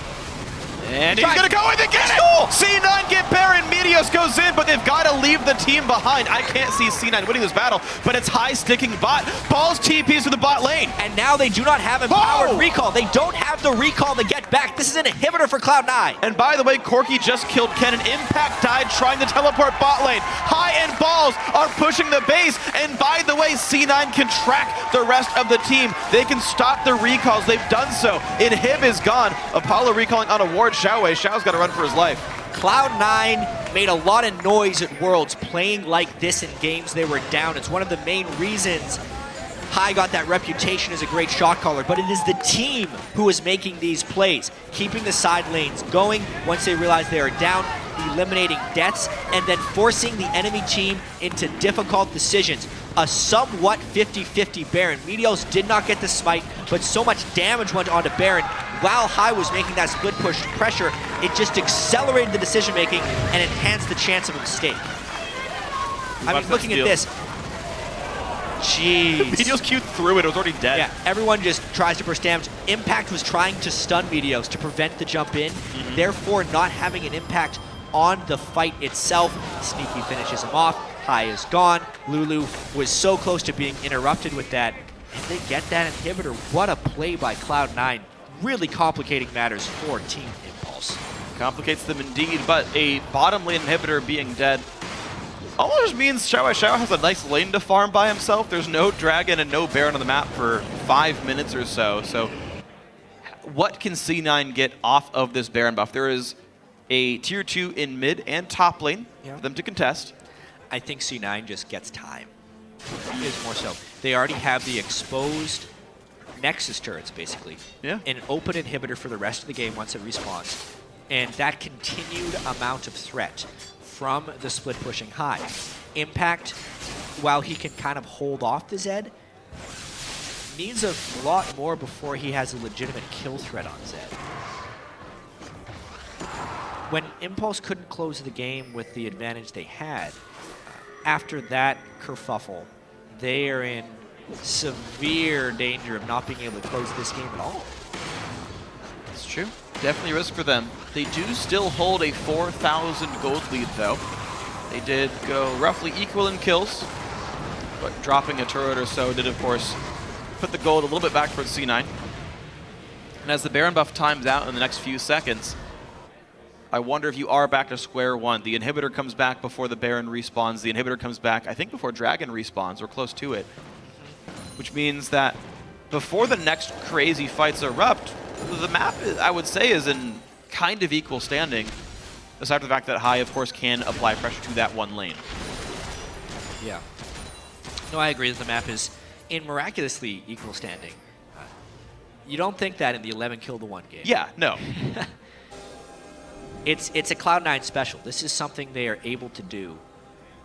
And he's going to go in and get it! C9 get Baron, Meteos goes in, but they've got to leave the team behind. I can't see C9 winning this battle, but it's High sticking bot. Balls TPs to the bot lane. And now they do not have empowered recall. They don't have the recall to get back. This is an inhibitor for Cloud9. And by the way, Corki just killed Ken, and Impact died trying to teleport bot lane. High and Balls are pushing the base, and by the way, C9 can track the rest of the team. They can stop the recalls. They've done so. Inhib is gone. Apollo recalling on a ward. Xiao's got to run for his life. Cloud9 made a lot of noise at Worlds playing like this in games they were down. It's one of the main reasons High got that reputation as a great shot caller, but it is the team who is making these plays, keeping the side lanes going once they realize they are down, eliminating deaths, and then forcing the enemy team into difficult decisions. A somewhat 50-50 Baron. Meteos did not get the smite, but so much damage went onto Baron. While High was making that split push pressure, it just accelerated the decision making and enhanced the chance of a mistake. I mean, looking at this, jeez. Meteos Q'd through it, it was already dead. Yeah, everyone just tries to burst damage. Impact was trying to stun Meteos to prevent the jump in, therefore not having an impact on the fight itself. Sneaky finishes him off. High is gone. Lulu was so close to being interrupted with that. And they get that inhibitor. What a play by Cloud9. Really complicating matters for Team Impulse. Complicates them indeed, but a bottom lane inhibitor being dead almost means Xiao has a nice lane to farm by himself. There's no dragon and no Baron on the map for 5 minutes or so. So what can C9 get off of this Baron buff? There is a tier 2 in mid and top lane for them to contest. I think C9 just gets time. Is more so. They already have the exposed Nexus turrets, basically. Yeah. An open inhibitor for the rest of the game once it respawns. And that continued amount of threat from the split pushing High. Impact, while he can kind of hold off the Zed, needs a lot more before he has a legitimate kill threat on Zed. When Impulse couldn't close the game with the advantage they had, after that kerfuffle, they are in severe danger of not being able to close this game at all. That's true. Definitely a risk for them. They do still hold a 4,000 gold lead, though. They did go roughly equal in kills, but dropping a turret or so did, of course, put the gold a little bit back towards C9. And as the Baron buff times out in the next few seconds, I wonder if you are back to square one. The inhibitor comes back before the Baron respawns. The inhibitor comes back, I think, before Dragon respawns, or close to it. Which means that before the next crazy fights erupt, the map, I would say, is in kind of equal standing, aside from the fact that High, of course, can apply pressure to that one lane. Yeah. No, I agree that the map is in miraculously equal standing. You don't think that in the 11 kill to 1 game. Yeah, no. It's a Cloud9 special. This is something they are able to do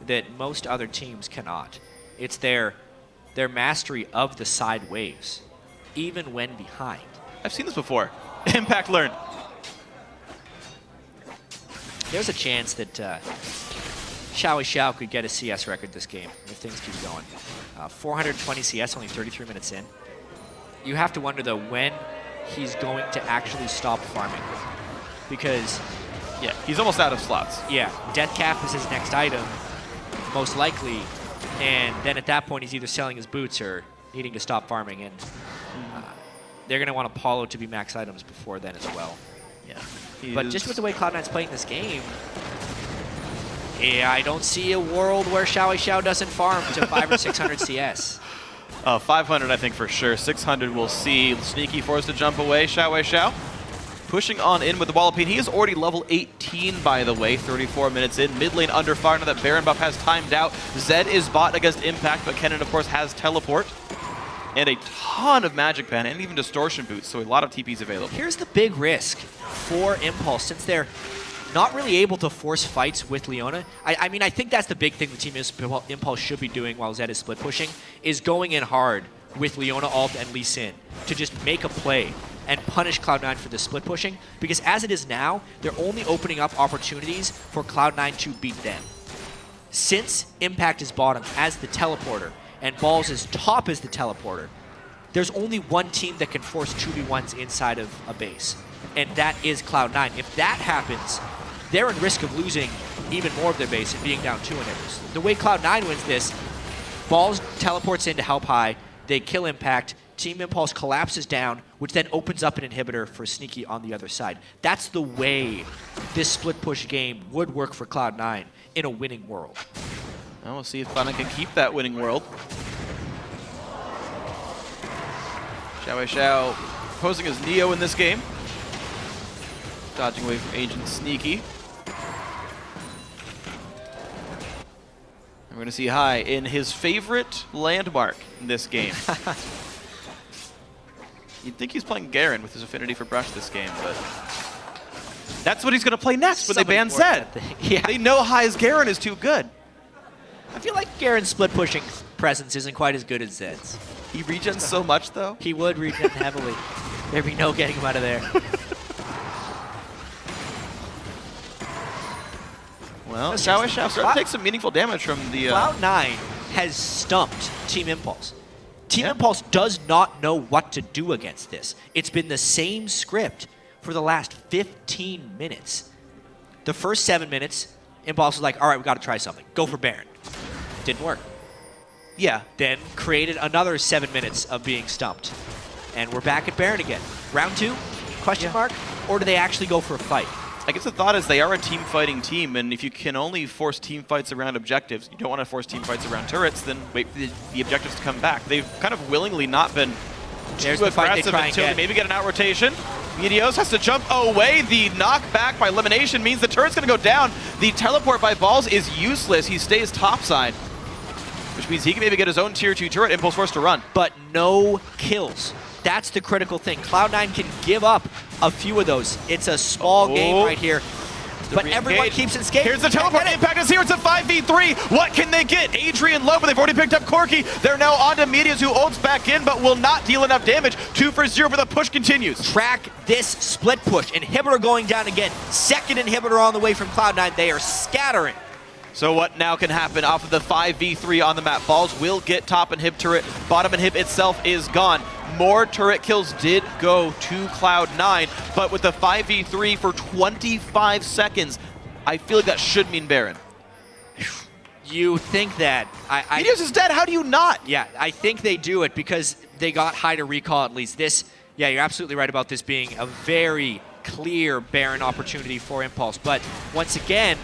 that most other teams cannot. It's their their mastery of the side waves, even when behind. I've seen this before. Impact learned. There's a chance that Xiao could get a CS record this game if things keep going. 420 CS, only 33 minutes in. You have to wonder, though, when he's going to actually stop farming. Because, yeah, he's almost out of slots. Yeah, Death Cap is his next item, most likely. And then at that point, he's either selling his boots or needing to stop farming. And they're going to want Apollo to be max items before then as well. Yeah. But just with the way Cloud9's playing this game, yeah, I don't see a world where Xiao doesn't farm to 500 or 600 CS. 500, I think, for sure. 600, we'll see. Sneaky forced to jump away. Xiao. Pushing on in with the Wall of Pain. He is already level 18, by the way, 34 minutes in. Mid lane under fire. Now that Baron buff has timed out. Zed is bot against Impact, but Kennen, of course, has teleport. And a ton of Magic Pen and even Distortion Boots, so a lot of TPs available. Here's the big risk for Impulse, since they're not really able to force fights with Leona. I mean, I think that's the big thing the team Impulse should be doing while Zed is split pushing, is going in hard with Leona ult and Lee Sin to just make a play and punish Cloud9 for the split pushing, because as it is now, they're only opening up opportunities for Cloud9 to beat them. Since Impact is bottom as the teleporter, and Balls is top as the teleporter, there's only one team that can force 2v1s inside of a base, and that is Cloud9. If that happens, they're in risk of losing even more of their base and being down 2 inhibitors. The way Cloud9 wins this, Balls teleports in to help high, they kill Impact, Team Impulse collapses down, which then opens up an inhibitor for Sneaky on the other side. That's the way this split push game would work for Cloud9 in a winning world. Well, we'll see if Cloud9 can keep that winning world. Xiao posing as Neo in this game. Dodging away from Agent Sneaky. And we're going to see High in his favorite landmark in this game. You'd think he's playing Garen with his affinity for Brush this game, but that's what he's going to play next when they ban Zed. Yeah. They know High's Garen is too good. I feel like Garen's split pushing presence isn't quite as good as Zed's. He regens so much, though. He would regen heavily. There'd be no getting him out of there. Well, Xiao starting to take some meaningful damage from the... Cloud9 has stumped Team Impulse. Team Impulse does not know what to do against this. It's been the same script for the last 15 minutes. The first 7 minutes, Impulse was like, all right, we got to try something. Go for Baron. Didn't work. Yeah. Then created another 7 minutes of being stumped. And we're back at Baron again. Round 2? Question mark? Or do they actually go for a fight? I guess the thought is they are a team-fighting team, and if you can only force team fights around objectives, you don't want to force team fights around turrets, then wait for the objectives to come back. They've kind of willingly not been There's too the fight they aggressive try and until get. they maybe get an out-rotation. Meteos has to jump away. The knockback by elimination means the turret's going to go down. The teleport by Balls is useless. He stays topside, which means he can maybe get his own tier 2 turret. Impulse forced to run. But no kills. That's the critical thing. Cloud9 can give up a few of those. It's a small game right here. But everyone keeps escaping. Here's the teleport. Impact is here. It's a 5v3. What can they get? Adrian low, but they've already picked up Corki. They're now on to Meteos, who ults back in, but will not deal enough damage. 2 for 0, but the push continues. Track this split push. Inhibitor going down again. Second inhibitor on the way from Cloud9. They are scattering. So what now can happen off of the 5v3 on the map? Balls will get top inhib turret. Bottom inhib itself is gone. More turret kills did go to Cloud9, but with the 5v3 for 25 seconds, I feel like that should mean Baron. You think that. Meteos is dead, how do you not? Yeah, I think they do it because they got high to recall at least. This, yeah, you're absolutely right about this being a very clear Baron opportunity for Impulse, but once again,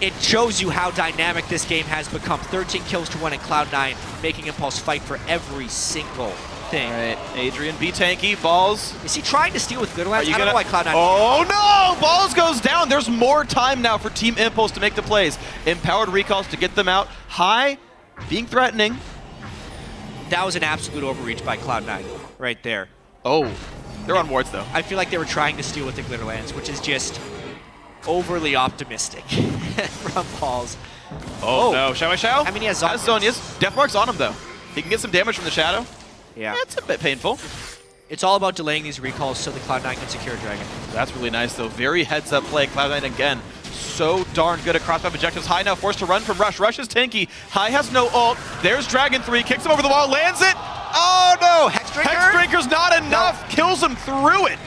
it shows you how dynamic this game has become. 13 kills to 1 in Cloud9, making Impulse fight for every single thing. All right, Adrian, be tanky. Balls. Is he trying to steal with Glitterlands? I don't know why Cloud9... Oh no! Balls goes down. There's more time now for Team Impulse to make the plays. Empowered recalls to get them out. High, being threatening. That was an absolute overreach by Cloud9 right there. Oh, they're on wards though. I feel like they were trying to steal with the Glitterlands, which is just overly optimistic from Balls. Oh no, Xiao? I mean, he has Zhonya's. Zhonya's. Deathmark's on him though. He can get some damage from the Shadow. Yeah. It's a bit painful. It's all about delaying these recalls so the Cloud9 can secure a Dragon. That's really nice, though. Very heads-up play. Cloud9 again. So darn good across map objectives. High now forced to run from Rush. Rush is tanky. High has no ult. There's Dragon 3. Kicks him over the wall. Lands it. Oh no! Hexdrinker? Hexdrinker's not enough. No. Kills him through it.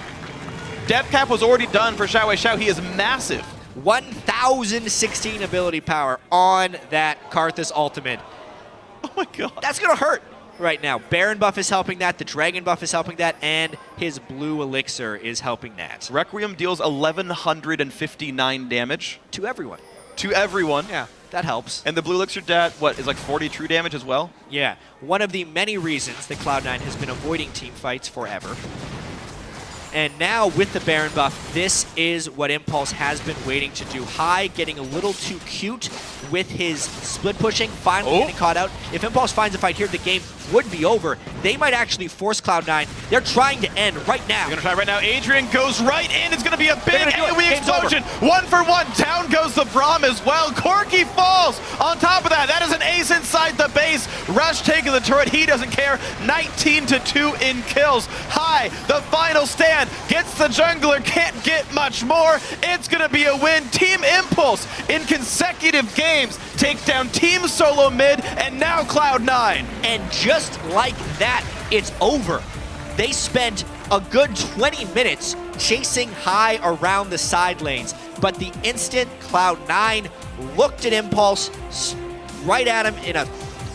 Death Cap was already done for Xiao Wei Xiao. He is massive. 1,016 ability power on that Karthus ultimate. Oh my god. That's going to hurt right now. Baron buff is helping that, the Dragon buff is helping that, and his blue elixir is helping that. Requiem deals 1,159 damage. To everyone. To everyone. Yeah, that helps. And the blue elixir dat, what, is like 40 true damage as well? Yeah. One of the many reasons that Cloud9 has been avoiding team fights forever. And now with the Baron buff, this is what Impulse has been waiting to do. High getting a little too cute with his split pushing, finally getting caught out. If Impulse finds a fight here, the game would be over. They might actually force Cloud9. They're trying to end right now. They're gonna try right now. Adrian goes right in. It's gonna be a big AoE explosion. Over. 1 for 1. Down goes the Braum as well. Corki falls. On top of that, that is an ace inside the base. Rush taking the turret. He doesn't care. 19-2 in kills. High, the final stand. Gets the jungler. Can't get much more. It's gonna be a win. Team Impulse in consecutive games take down Team Solo Mid and now Cloud9. And just like that, it's over. They spent a good 20 minutes chasing High around the side lanes, but the instant Cloud9 looked at Impulse, right at him in an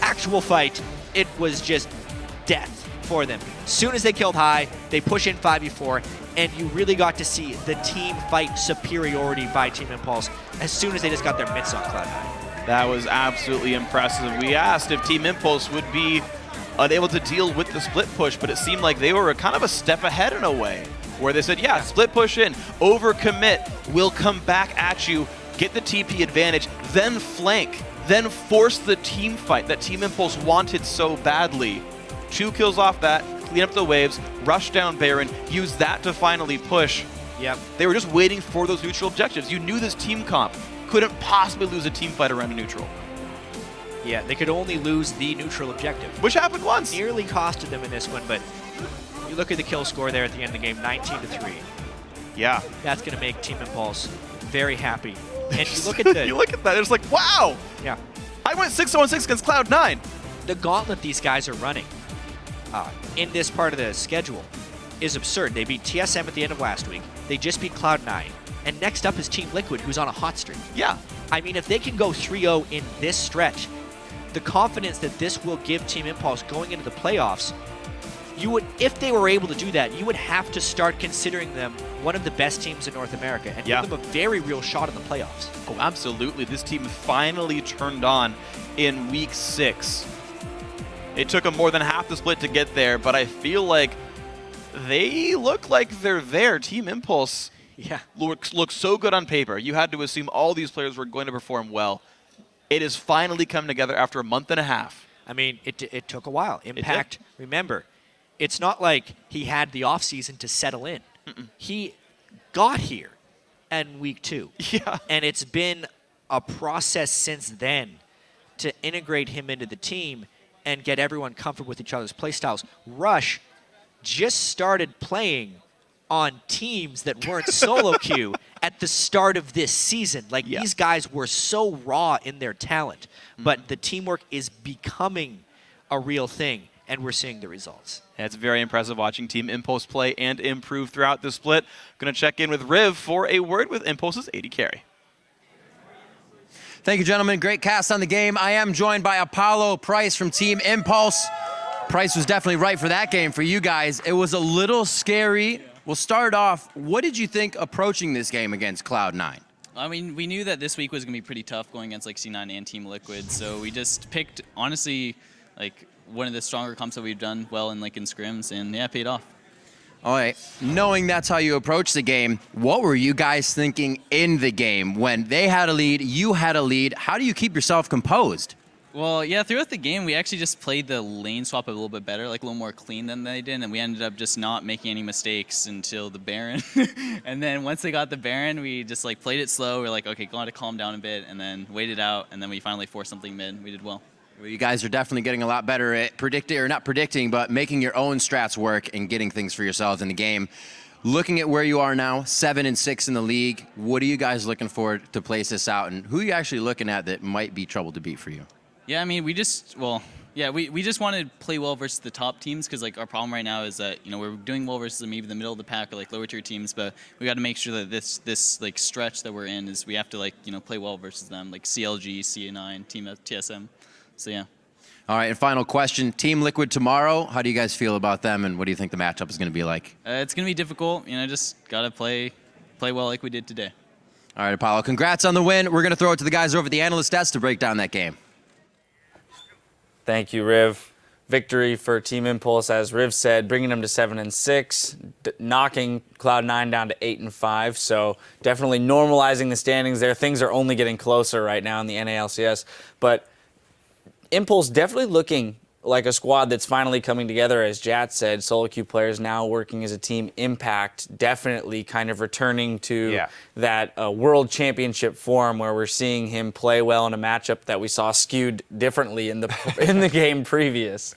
actual fight, it was just death for them. As soon as they killed High, they push in 5v4, and you really got to see the team fight superiority by Team Impulse as soon as they just got their mitts on Cloud9. That was absolutely impressive. We asked if Team Impulse would be unable to deal with the split push, but it seemed like they were kind of a step ahead in a way, where they said, yeah, split push in, overcommit, we'll come back at you, get the TP advantage, then flank, then force the team fight that Team Impulse wanted so badly. 2 kills off that, clean up the waves, rush down Baron, use that to finally push. Yep. They were just waiting for those neutral objectives. You knew this team comp couldn't possibly lose a team fight around a neutral. Yeah, they could only lose the neutral objective. Which happened once. Nearly costed them in this one, but you look at the kill score there at the end of the game, 19-3. Yeah. That's going to make Team Impulse very happy. And you look at the... you look at that, it's like, wow! Yeah. I went 6-0-6 against Cloud9. The gauntlet these guys are running in this part of the schedule is absurd. They beat TSM at the end of last week. They just beat Cloud9. And next up is Team Liquid, who's on a hot streak. Yeah. I mean, if they can go 3-0 in this stretch, the confidence that this will give Team Impulse going into the playoffs, you would, if they were able to do that, you would have to start considering them one of the best teams in North America and give them a very real shot in the playoffs. Oh, absolutely. This team finally turned on in week 6. It took them more than half the split to get there, but I feel like they look like they're there. Team Impulse looks so good on paper. You had to assume all these players were going to perform well. It has finally come together after a month and a half. I mean, it took a while. Impact, remember, it's not like he had the offseason to settle in. He got here in week 2. Yeah. And it's been a process since then to integrate him into the team and get everyone comfortable with each other's playstyles. Rush just started playing on teams that weren't solo queue at the start of this season. Like, these guys were so raw in their talent, but the teamwork is becoming a real thing, and we're seeing the results. Yeah, it's very impressive watching Team Impulse play and improve throughout the split. Going to check in with Riv for a word with Impulse's AD carry. Thank you, gentlemen. Great cast on the game. I am joined by Apollo Price from Team Impulse. Price was definitely right for that game for you guys. It was a little scary. We'll start off. What did you think approaching this game against Cloud9? I mean, we knew that this week was going to be pretty tough going against like C9 and Team Liquid, so we just picked, honestly, like one of the stronger comps that we've done well in like in scrims, and yeah, it paid off. All right, knowing that's how you approach the game, what were you guys thinking in the game when they had a lead, you had a lead? How do you keep yourself composed? Well, yeah, throughout the game, we actually just played the lane swap a little bit better, like a little more clean than they did, and we ended up just not making any mistakes until the Baron. And then once they got the Baron, we just like played it slow. We're like, okay, got to calm down a bit, and then wait it out, and then we finally forced something mid. We did well. Well, you guys are definitely getting a lot better at predicting, or not predicting, but making your own strats work and getting things for yourselves in the game. Looking at where you are now, 7-6 in the league, what are you guys looking for to place this out, and who are you actually looking at that might be trouble to beat for you? Yeah, I mean, we just want to play well versus the top teams, because like our problem right now is that we're doing well versus maybe the middle of the pack or like lower tier teams, but we got to make sure that this like stretch that we're in is we have to like play well versus them, like CLG, CA9, Team TSM. So yeah. All right, and final question. Team Liquid tomorrow, how do you guys feel about them, and what do you think the matchup is going to be like? It's going to be difficult. Just got to play well like we did today. All right, Apollo, congrats on the win. We're going to throw it to the guys over at the analyst desk to break down that game. Thank you, Riv. Victory for Team Impulse, as Riv said, bringing them to 7-6, knocking Cloud9 down to 8-5. So definitely normalizing the standings there. Things are only getting closer right now in the NALCS. But Impulse definitely looking like a squad that's finally coming together, as Jat said. Solo queue players now working as a team. Impact definitely kind of returning to that World Championship form, where we're seeing him play well in a matchup that we saw skewed differently in the game previous.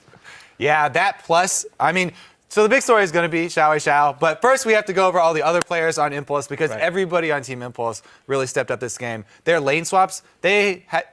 Yeah, that plus, I mean, so the big story is going to be Xiao, but first we have to go over all the other players on Impulse, because everybody on Team Impulse really stepped up this game. Their lane swaps,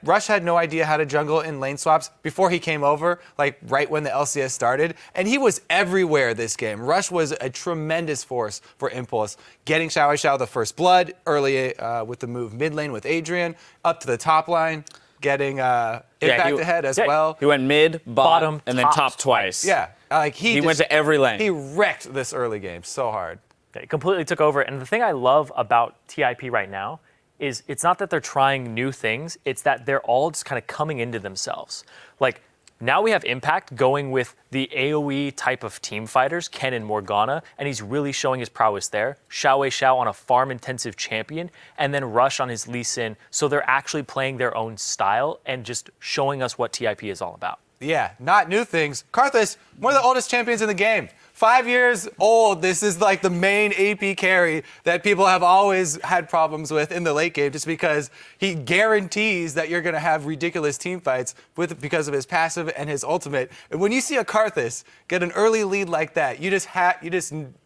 Rush had no idea how to jungle in lane swaps before he came over, like right when the LCS started, and he was everywhere this game. Rush was a tremendous force for Impulse, getting Xiao the first blood early with the move mid lane with Adrian, up to the top line, getting Impact ahead as well. He went mid, bottom, and then top twice. Yeah. He went to every lane. He wrecked this early game so hard. He completely took over. And the thing I love about TIP right now is it's not that they're trying new things, it's that they're all just kind of coming into themselves. Like, now we have Impact going with the AoE type of team fighters, Ken and Morgana, and he's really showing his prowess there. Xiao on a farm-intensive champion, and then Rush on his Lee Sin. So they're actually playing their own style and just showing us what TIP is all about. Yeah, not new things. Karthus, one of the oldest champions in the game. 5 years old. This is like the main AP carry that people have always had problems with in the late game, just because he guarantees that you're going to have ridiculous team fights because of his passive and his ultimate. And when you see a Karthus get an early lead like that, you just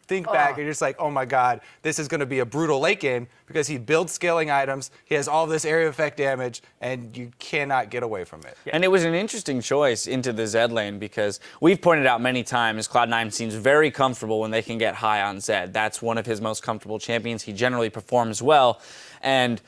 think back and you're just like, oh my God, this is going to be a brutal late game, because he builds scaling items, he has all this area effect damage, and you cannot get away from it. And it was an interesting choice into the Zed lane, because we've pointed out many times Cloud9 seems very comfortable when they can get high on Zed. That's one of his most comfortable champions. He generally performs well. And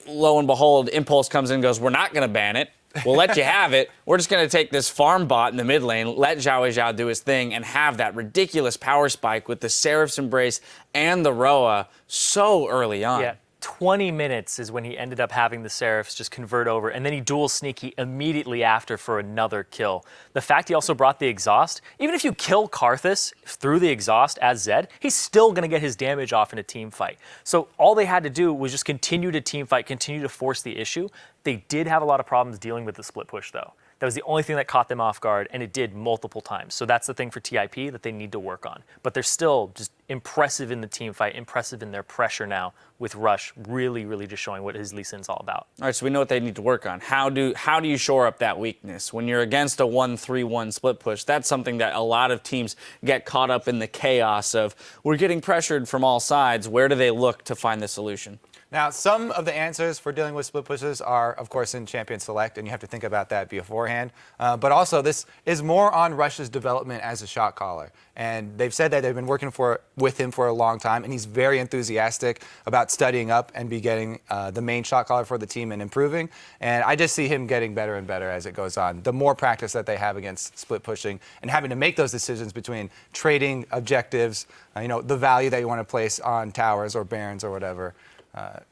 lo and behold, Impulse comes in and goes, we're not going to ban it. We'll let you have it. We're just going to take this farm bot in the mid lane, let Xiao do his thing, and have that ridiculous power spike with the Seraph's Embrace and the Roa so early on. Yeah, 20 minutes is when he ended up having the Seraphs just convert over, and then he dual sneaky immediately after for another kill. The fact he also brought the exhaust, even if you kill Karthus through the exhaust as Zed, he's still going to get his damage off in a team fight. So all they had to do was just continue to team fight, continue to force the issue. They did have a lot of problems dealing with the split push, though. That was the only thing that caught them off guard, and it did multiple times. So that's the thing for TIP that they need to work on. But they're still just impressive in the team fight, impressive in their pressure now, with Rush really, really just showing what his Lee Sin's all about. All right, so we know what they need to work on. How do you shore up that weakness? When you're against a 1-3-1 split push, that's something that a lot of teams get caught up in the chaos of, we're getting pressured from all sides. Where do they look to find the solution? Now, some of the answers for dealing with split pushes are, of course, in Champion Select, and you have to think about that beforehand. But also, this is more on Rush's development as a shot caller. And they've said that they've been working with him for a long time, and he's very enthusiastic about studying up and be getting the main shot caller for the team and improving. And I just see him getting better and better as it goes on. The more practice that they have against split pushing and having to make those decisions between trading objectives, the value that you want to place on towers or barons or whatever,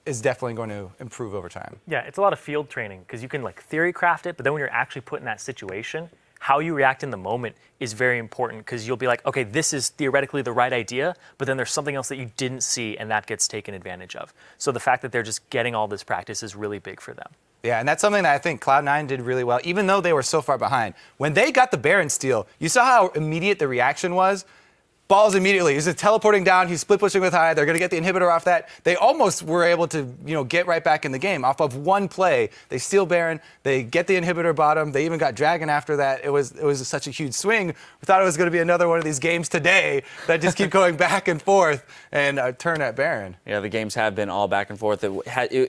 is definitely going to improve over time. Yeah, it's a lot of field training, because you can theory craft it, but then when you're actually put in that situation, how you react in the moment is very important, because you'll be like, okay, this is theoretically the right idea, but then there's something else that you didn't see, and that gets taken advantage of. So the fact that they're just getting all this practice is really big for them. Yeah, and that's something that I think Cloud9 did really well, even though they were so far behind. When they got the Baron steal, you saw how immediate the reaction was. balls immediately. He's just teleporting down. He's split pushing with high. They're going to get the inhibitor off that. They almost were able to, get right back in the game off of one play. They steal Baron. They get the inhibitor bottom. They even got Dragon after that. It was such a huge swing. We thought it was going to be another one of these games today that just keep going back and forth and turn at Baron. Yeah, the games have been all back and forth.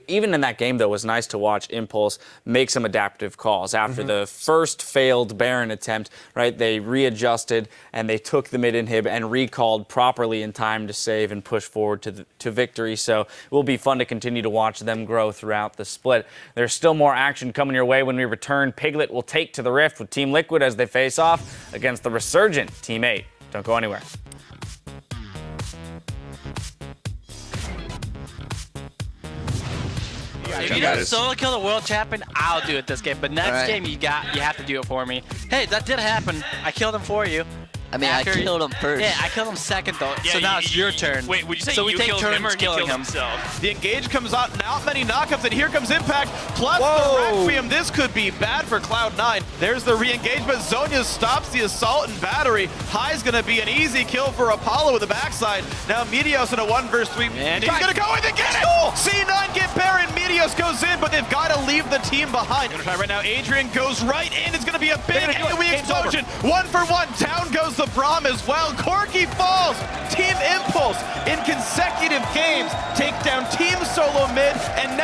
Even in that game, though, it was nice to watch Impulse make some adaptive calls. After the first failed Baron attempt, right, they readjusted and they took the mid inhib and recalled properly in time to save and push forward to victory. So it will be fun to continue to watch them grow throughout the split. There's still more action coming your way when we return. Piglet will take to the Rift with Team Liquid as they face off against the resurgent Team 8. Don't go anywhere. If you don't solo kill the world champion, I'll do it this game. But next game, you have to do it for me. Hey, that did happen. I killed him for you. I mean, I killed him first. Yeah, I killed him second though. Yeah, so now it's your turn. Wait, would you say so we you take killed turns him or he killing killed him? himself? The engage comes out, not many knockups, and here comes Impact, plus the Requiem. This could be bad for Cloud9. There's the re-engagement. Zonya stops the assault and battery. High's gonna be an easy kill for Apollo with the backside. Now Meteos in a 1 versus 3. And he's gonna go in and get it! C9 get Baron, Meteos goes in, but they've gotta leave the team behind. Gonna try right now, Adrian goes right in. It's gonna be a big AoE explosion. 1 for 1, down goes the Braum as well. Corki falls. Team Impulse in consecutive games take down Team Solo Mid and